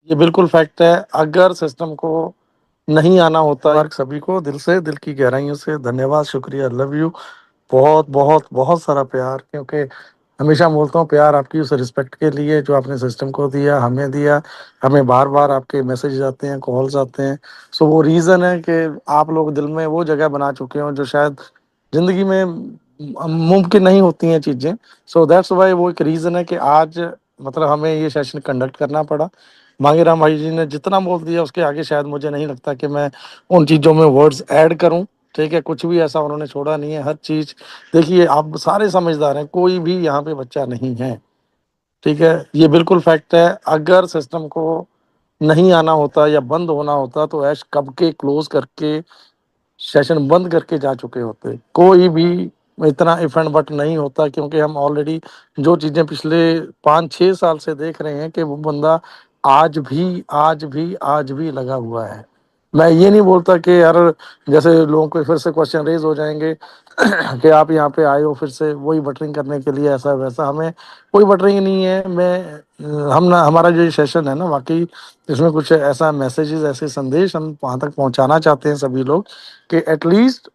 ये बिल्कुल फैक्ट है। अगर सिस्टम को नहीं आना होता, वर्क सभी को दिल से, दिल की गहराइयों से धन्यवाद, शुक्रिया, लव यू। बहुत बहुत बहुत सारा प्यार, क्योंकि हमेशा बोलता हूँ प्यार आपकी उस रिस्पेक्ट के लिए जो आपने सिस्टम को दिया, हमें दिया। हमें बार बार आपके मैसेज आते हैं, कॉल्स आते हैं। सो वो रीज़न है कि आप लोग दिल में वो जगह बना चुके हो जो शायद ज़िंदगी में मुमकिन नहीं होती हैं चीज़ें। सो दैट्स वाई वो एक रीज़न है कि आज मतलब हमें ये सेशन कंडक्ट करना पड़ा। मांगेराम भाई जी ने जितना बोल दिया उसके आगे शायद मुझे नहीं लगता कि मैं उन चीज़ों में वर्ड्स ऐड करूं। ठीक है, कुछ भी ऐसा उन्होंने छोड़ा नहीं है, हर चीज़। देखिए, आप सारे समझदार हैं, कोई भी यहाँ पे बच्चा नहीं है। ठीक है, ये बिल्कुल फैक्ट है। अगर सिस्टम को नहीं आना होता या बंद होना होता तो ऐश कब के क्लोज करके सेशन बंद करके जा चुके होते। कोई भी इतना इफ एंड बट नहीं होता, क्योंकि हम ऑलरेडी जो चीज़ें पिछले 5-6 साल से देख रहे हैं कि वो बंदा आज भी लगा हुआ है। मैं ये नहीं बोलता कि यार, जैसे लोगों को फिर से क्वेश्चन रेज हो जाएंगे कि आप यहाँ पे आए हो फिर से वही बटरिंग करने के लिए, ऐसा वैसा। हमें कोई बटरिंग नहीं है। हम ना, हमारा जो सेशन है ना, वाकई इसमें कुछ ऐसा मैसेजेस, ऐसे संदेश हम वहाँ तक पहुँचाना चाहते हैं सभी लोग कि एटलीस्ट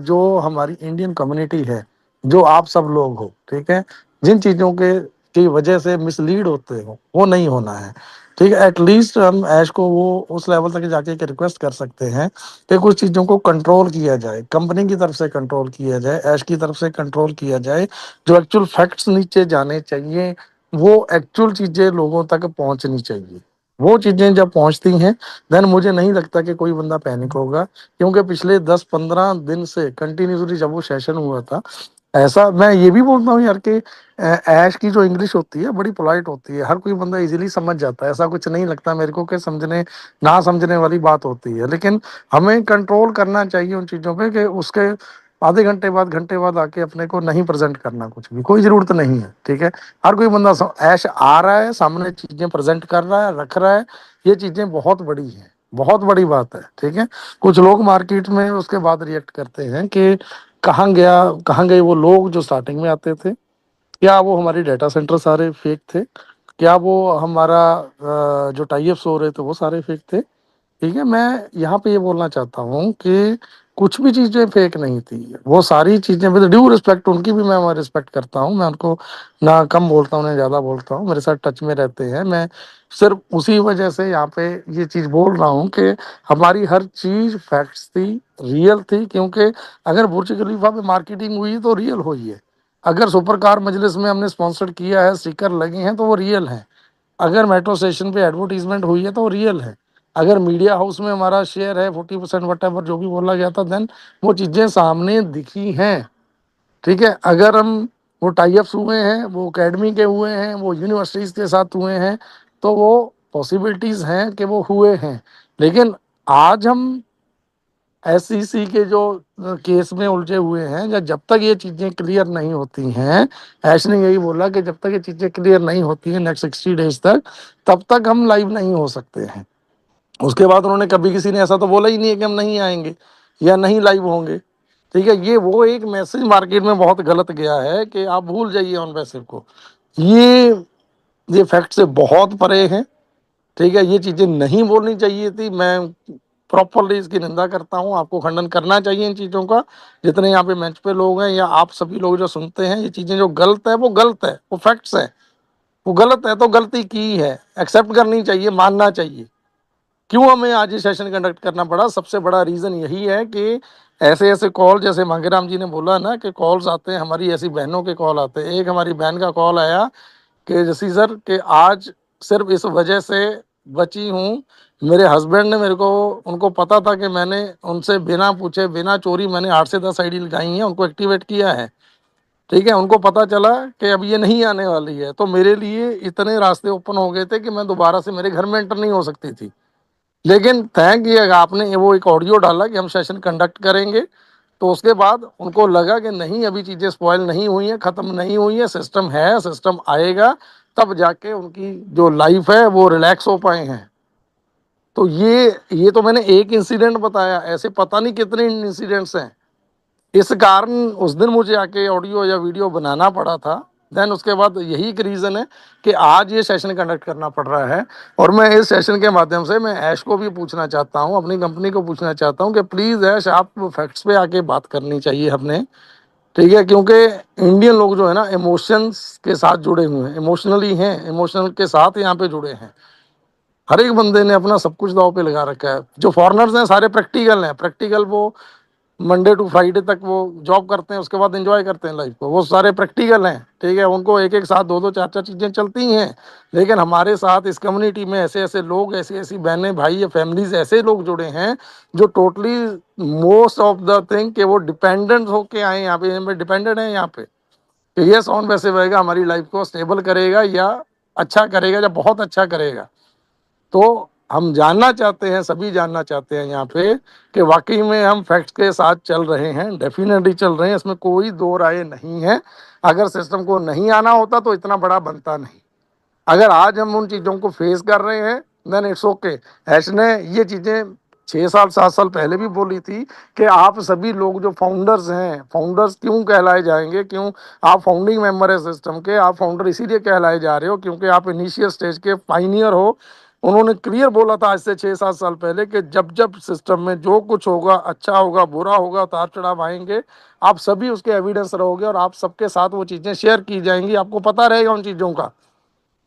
जो हमारी इंडियन कम्युनिटी है, जो आप सब लोग हो, ठीक है, जिन चीज़ों के की वजह से मिसलीड होते हो वो नहीं होना है। ठीक है, एटलीस्ट हम ऐश को वो उस लेवल तक जाके एक रिक्वेस्ट कर सकते हैं कि कुछ चीज़ों को कंट्रोल किया जाए, कंपनी की तरफ से कंट्रोल किया जाए, ऐश की तरफ से कंट्रोल किया जाए। जो एक्चुअल फैक्ट्स नीचे जाने चाहिए, वो एक्चुअल चीज़ें लोगों तक पहुंचनी चाहिए। वो चीज़ें जब पहुंचती हैं, देन मुझे नहीं लगता कि कोई बंदा पैनिक होगा। क्योंकि पिछले 10-15 दिन से कंटिन्यूसली जब वो सेशन हुआ था, ऐसा मैं ये भी बोलता हूँ यार कि ऐश की जो इंग्लिश होती है बड़ी पोलाइट होती है, हर कोई बंदा इजीली समझ जाता है। ऐसा कुछ नहीं लगता मेरे को कि समझने ना समझने वाली बात होती है। लेकिन हमें कंट्रोल करना चाहिए उन चीज़ों पे कि उसके आधे घंटे बाद, घंटे बाद आके अपने को नहीं प्रेजेंट करना, कुछ भी कोई ज़रूरत नहीं है। ठीक है, हर कोई बंदा ऐश आ रहा है, सामने चीज़ें प्रेजेंट कर रहा है, रख रहा है। ये चीज़ें बहुत बड़ी हैं, बहुत बड़ी बात है। ठीक है, कुछ लोग मार्केट में उसके बाद रिएक्ट करते हैं कि कहाँ गए वो लोग जो स्टार्टिंग में आते थे। क्या वो हमारे डाटा सेंटर सारे फेक थे? क्या वो हमारा जो टाई अप्स हो रहे थे वो सारे फेक थे? ठीक है, मैं यहाँ पे ये बोलना चाहता हूँ कि कुछ भी चीज़ें फेक नहीं थी। वो सारी चीज़ें, विद ड्यू रिस्पेक्ट, उनकी भी मैं रिस्पेक्ट करता हूँ। मैं उनको ना कम बोलता हूँ ना ज़्यादा बोलता हूँ, मेरे साथ टच में रहते हैं। मैं सिर्फ उसी वजह से यहाँ पे ये चीज़ बोल रहा हूँ कि हमारी हर चीज़ फैक्ट्स थी, रियल थी। क्योंकि अगर बुर्ज खलीफा पे मार्केटिंग हुई तो रियल हुई है। अगर सुपर कार मजलिस में हमने स्पॉन्सर किया है, स्टिकर लगे हैं, तो वो रियल है। अगर मेट्रो स्टेशन पे एडवर्टीजमेंट हुई है तो वो रियल है। अगर मीडिया हाउस में हमारा शेयर है 40% वट एवर जो भी बोला गया था, देन वो चीज़ें सामने दिखी हैं। ठीक है, अगर हम वो टाई अप्स हुए हैं, वो एकेडमी के हुए हैं, वो यूनिवर्सिटीज़ के साथ हुए हैं, तो वो पॉसिबिलिटीज़ हैं कि वो हुए हैं। लेकिन आज हम एसईसी के जो केस में उलझे हुए हैं, या जब तक ये चीज़ें क्लियर नहीं होती हैं, ऐश ने यही बोला कि जब तक ये चीज़ें क्लियर नहीं होती हैं नेक्स्ट 60 डेज तक, तब तक हम लाइव नहीं हो सकते हैं। उसके बाद उन्होंने कभी किसी ने ऐसा तो बोला ही नहीं है कि हम नहीं आएंगे या नहीं लाइव होंगे। ठीक है, ये वो एक मैसेज मार्केट में बहुत गलत गया है कि आप भूल जाइए ऑन पैसिव को। ये ये फैक्ट से बहुत परे हैं। ठीक है, ये चीज़ें नहीं बोलनी चाहिए थी। मैं प्रॉपरली इसकी निंदा करता हूँ, आपको खंडन करना चाहिए इन चीज़ों का। जितने यहाँ पे मंच पे लोग हैं या आप सभी लोग जो सुनते हैं, ये चीज़ें जो गलत है वो गलत है, वो फैक्ट्स है। वो गलत है तो गलती की है, एक्सेप्ट करनी चाहिए, मानना चाहिए। क्यों हमें आज ये सेशन कंडक्ट करना पड़ा, सबसे बड़ा रीज़न यही है कि ऐसे ऐसे कॉल, जैसे मांगेराम जी ने बोला ना कि कॉल्स आते हैं, हमारी ऐसी बहनों के कॉल आते हैं। एक हमारी बहन का कॉल आया कि जसी सर कि आज सिर्फ इस वजह से बची हूँ, मेरे हस्बैंड ने मेरे को, उनको पता था कि मैंने उनसे बिना पूछे बिना चोरी मैंने 8 से 10 आईडी लगाई हैं, उनको एक्टिवेट किया है। ठीक है, उनको पता चला कि अब ये नहीं आने वाली है, तो मेरे लिए इतने रास्ते ओपन हो गए थे कि मैं दोबारा से मेरे घर में एंटर नहीं हो सकती थी। लेकिन थैंक ये आपने वो एक ऑडियो डाला कि हम सेशन कंडक्ट करेंगे, तो उसके बाद उनको लगा कि नहीं, अभी चीज़ें स्पॉइल नहीं हुई हैं, ख़त्म नहीं हुई है, सिस्टम है, सिस्टम आएगा, तब जाके उनकी जो लाइफ है वो रिलैक्स हो पाए हैं। तो ये तो मैंने एक इंसिडेंट बताया, ऐसे पता नहीं कितने इंसिडेंट्स हैं। इस कारण उस दिन मुझे आके ऑडियो या वीडियो बनाना पड़ा था, देन उसके बाद यही एक रीज़न है कि आज ये सेशन कंडक्ट करना पड़ रहा है। और मैं इस सेशन के माध्यम से मैं ऐश को भी पूछना चाहता हूँ, अपनी कंपनी को पूछना चाहता हूँ कि प्लीज़ ऐश, आप फैक्ट्स पे आके बात करनी चाहिए हमने, ठीक है? क्योंकि इंडियन लोग जो है ना इमोशंस के साथ जुड़े हुए हैं, इमोशनली हैं, इमोशनल के साथ यहाँ पे जुड़े हैं। हर एक बंदे ने अपना सब कुछ दाव पे लगा रखा है। जो फॉरेनर्स हैं सारे प्रैक्टिकल हैं, प्रैक्टिकल वो मंडे टू फ्राइडे तक वो जॉब करते हैं, उसके बाद एंजॉय करते हैं लाइफ को, वो सारे प्रैक्टिकल हैं, ठीक है? उनको एक एक साथ दो दो चार चार चीज़ें चलती हैं। लेकिन हमारे साथ इस कम्युनिटी में ऐसे ऐसे लोग, ऐसी ऐसी बहनें, भाई या फैमिलीज, ऐसे लोग जुड़े हैं जो totally most of the thing कि वो डिपेंडेंट होके आए यहाँ पे, डिपेंडेंट है यहाँ पे कि ये सोन वैसे बहेगा हमारी लाइफ को स्टेबल करेगा या अच्छा करेगा या बहुत अच्छा करेगा। तो हम जानना चाहते हैं, सभी जानना चाहते हैं यहाँ पे कि वाकई में हम फैक्ट्स के साथ चल रहे हैं, डेफिनेटली चल रहे हैं, इसमें कोई दो राय नहीं है। अगर सिस्टम को नहीं आना होता तो इतना बड़ा बनता नहीं। अगर आज हम उन चीज़ों को फेस कर रहे हैं देन इट्स ओके। ऐश ने ये चीज़ें 6 साल 7 साल पहले भी बोली थी कि आप सभी लोग जो फाउंडर्स हैं, फाउंडर्स क्यों कहलाए जाएंगे, क्यों आप फाउंडिंग मेंबर है सिस्टम के, आप फाउंडर इसीलिए कहलाए जा रहे हो क्योंकि आप इनिशियल स्टेज के पाइनियर हो। उन्होंने क्लियर बोला था आज से 6 7 साल पहले कि जब जब सिस्टम में जो कुछ होगा, अच्छा होगा बुरा होगा, उतार चढ़ाव आएंगे, आप सभी उसके एविडेंस रहोगे और आप सबके साथ वो चीज़ें शेयर की जाएंगी, आपको पता रहेगा उन चीज़ों का।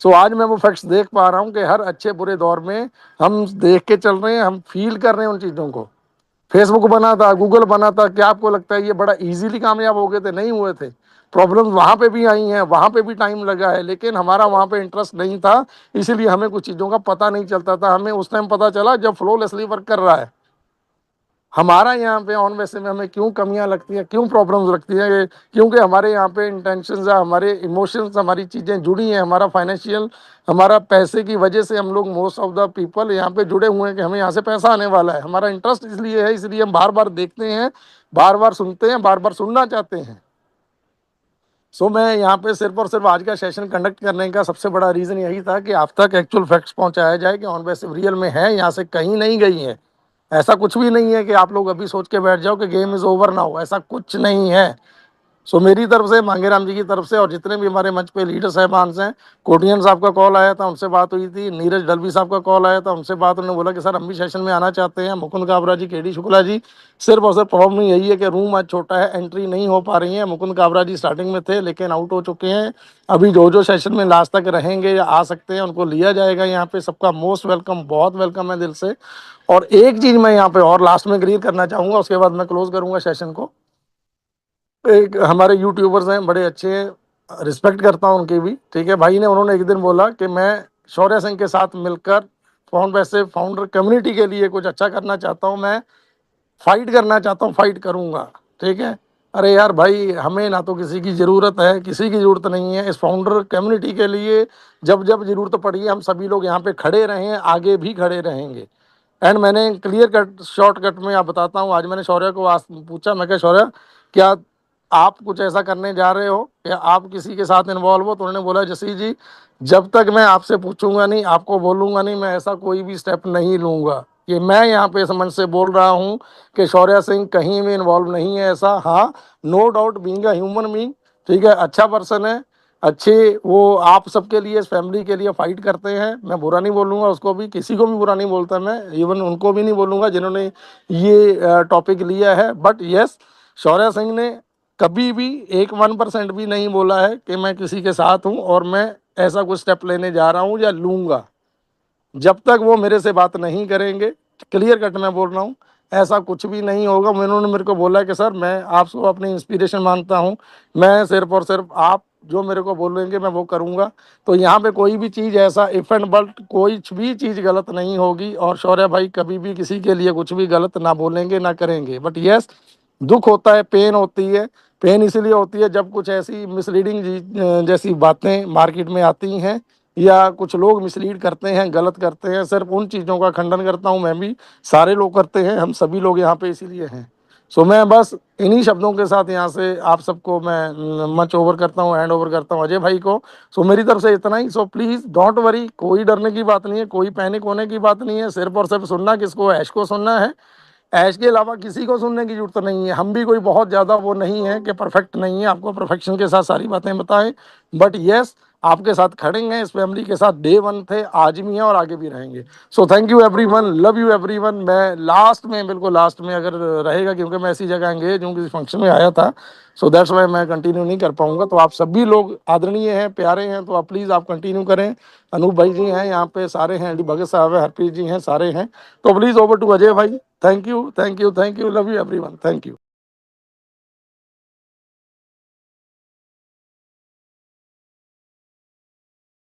सो आज मैं वो फैक्ट्स देख पा रहा हूँ कि हर अच्छे बुरे दौर में हम देख के चल रहे हैं, हम फील कर रहे हैं उन चीज़ों को। फेसबुक बना था, गूगल बना था, क्या आपको लगता है ये बड़ा इजीली कामयाब हो गए थे? नहीं हुए थे। प्रॉब्लम्स वहाँ पे भी आई हैं, वहाँ पे भी टाइम लगा है, लेकिन हमारा वहाँ पे इंटरेस्ट नहीं था, इसीलिए हमें कुछ चीज़ों का पता नहीं चलता था। हमें उस टाइम पता चला जब फ्लोलेसली वर्क कर रहा है। हमारा यहाँ पे ऑन वैसे में हमें क्यों कमियां लगती हैं, क्यों प्रॉब्लम्स लगती हैं? क्योंकि हमारे यहाँ पे इंटेंशंस है, हमारे इमोशंस, हमारी चीज़ें जुड़ी हैं, हमारा फाइनेंशियल, हमारा पैसे की वजह से हम लोग मोस्ट ऑफ द पीपल यहाँ पे जुड़े हुए हैं कि हमें यहाँ से पैसा आने वाला है। हमारा इंटरेस्ट इसलिए है, इसलिए हम बार बार देखते हैं, बार बार सुनते हैं, बार बार सुनना चाहते हैं। सो मैं यहाँ पे सिर्फ और सिर्फ आज का सेशन कंडक्ट करने का सबसे बड़ा रीज़न यही था कि आप तक एक्चुअल फैक्ट्स पहुँचाया जाए कि ऑन वैसे रियल में है, यहाँ से कहीं नहीं गई है। ऐसा कुछ भी नहीं है कि आप लोग अभी सोच के बैठ जाओ कि गेम इज़ ओवर ना हो, ऐसा कुछ नहीं है। सो मेरी तरफ से, मांगेराम जी की तरफ से और जितने भी हमारे मंच पे लीडर साहबान हैं, कोटियन साहब का कॉल आया था, उनसे बात हुई थी, नीरज डलवी साहब का कॉल आया था, उनसे बात, उन्होंने बोला कि सर हम भी सेशन में आना चाहते हैं, मुकुंद काबरा जी, केडी शुक्ला जी। सिर्फ और सिर्फ प्रॉब्लम यही है कि रूम आज छोटा है, एंट्री नहीं हो पा रही है। मुकुंद काबरा जी स्टार्टिंग में थे लेकिन आउट हो चुके हैं। अभी जो जो सेशन में लास्ट तक रहेंगे या आ सकते हैं उनको लिया जाएगा यहाँ पे। सबका मोस्ट वेलकम, बहुत वेलकम है दिल से। और एक चीज़ मैं यहाँ पे और लास्ट में क्लियर करना चाहूँगा, उसके बाद मैं क्लोज करूँगा सेशन को। एक हमारे यूट्यूबर्स हैं बड़े अच्छे, रिस्पेक्ट करता हूँ उनकी भी, ठीक है? भाई ने, उन्होंने एक दिन बोला कि मैं शौर्य सिंह के साथ मिलकर वैसे फाउंडर कम्युनिटी के लिए कुछ अच्छा करना चाहता हूँ, मैं फाइट करना चाहता हूँ, फाइट करूँगा, ठीक है? अरे यार भाई, हमें ना तो किसी की ज़रूरत है, किसी की ज़रूरत नहीं है। इस फाउंडर कम्युनिटी के लिए जब जब ज़रूरत पड़ी है हम सभी लोग यहाँ पे खड़े रहे हैं, आगे भी खड़े रहेंगे। एंड मैंने क्लियर कट, शॉर्टकट में आप बताता हूँ, आज मैंने शौर्य को आज पूछा, मैं क्या शौर्य, क्या आप कुछ ऐसा करने जा रहे हो या आप किसी के साथ इन्वॉल्व हो? तो उन्होंने बोला जसी जी, जब तक मैं आपसे पूछूंगा नहीं, आपको बोलूंगा नहीं, मैं ऐसा कोई भी स्टेप नहीं लूंगा। ये मैं यहाँ पे समझ से बोल रहा हूँ कि शौर्य सिंह कहीं भी इन्वॉल्व नहीं है ऐसा। हाँ, no doubt, being a human being, ठीक है, अच्छा पर्सन है, अच्छे, वो आप सबके लिए, इस फैमिली के लिए फाइट करते हैं। मैं बुरा नहीं बोलूँगा उसको भी, किसी को भी बुरा नहीं बोलता मैं, इवन उनको भी नहीं बोलूँगा जिन्होंने ये टॉपिक लिया है। बट यस, शौर्य सिंह ने कभी भी 1% भी नहीं बोला है कि मैं किसी के साथ हूँ और मैं ऐसा कुछ स्टेप लेने जा रहा हूँ या लूँगा। जब तक वो मेरे से बात नहीं करेंगे, क्लियर कट मैं बोल रहा हूँ, ऐसा कुछ भी नहीं होगा। उन्होंने मेरे को बोला कि सर मैं आपको अपनी इंस्पिरेशन मानता हूँ, मैं सिर्फ और सिर्फ आप जो मेरे को बोलेंगे मैं वो करूँगा। तो यहाँ पे कोई भी चीज़ ऐसा इफ एंड बट कोई भी चीज़ गलत नहीं होगी और शौर्य भाई कभी भी किसी के लिए कुछ भी गलत ना बोलेंगे ना करेंगे। बट यस, दुख होता है, पेन होती है। पेन इसीलिए होती है जब कुछ ऐसी मिसलीडिंग जैसी बातें मार्केट में आती हैं या कुछ लोग मिसलीड करते हैं, गलत करते हैं। सिर्फ उन चीज़ों का खंडन करता हूँ मैं भी, सारे लोग करते हैं, हम सभी लोग यहाँ पे इसीलिए हैं। सो मैं बस इन्हीं शब्दों के साथ यहाँ से आप सबको मैं मच ओवर करता हूँ, हैंड ओवर करता हूँ अजय भाई को। सो मेरी तरफ से इतना ही। सो प्लीज़ डोंट वरी, कोई डरने की बात नहीं है, कोई पैनिक होने की बात नहीं है। सिर्फ और सिर्फ सुनना किसको है? ऐश को सुनना है ऐश के अलावा किसी को सुनने की जरूरत नहीं है। हम भी कोई बहुत ज़्यादा वो नहीं है कि परफेक्ट नहीं है, आपको परफेक्शन के साथ सारी बातें बताएं, बट यस आपके साथ खड़े हैं, इस फैमिली के साथ डे वन थे, आज भी हैं और आगे भी रहेंगे। So thank you everyone, love you everyone. मैं लास्ट में, बिल्कुल लास्ट में अगर रहेगा, क्योंकि मैं ऐसी जगह एंगेज हूँ, किसी फंक्शन में आया था, सो दैट्स वाई मैं कंटिन्यू नहीं कर पाऊंगा। तो आप सभी लोग आदरणीय हैं, प्यारे हैं, तो आप प्लीज़ आप कंटिन्यू करें। अनूप भाई जी हैं यहाँ पे, सारे हैं, डी भगत साहब है, हरप्रीत जी हैं, सारे हैं। तो प्लीज़ ओवर टू अजय भाई। Thank you, thank you, thank you, love you everyone, thank you.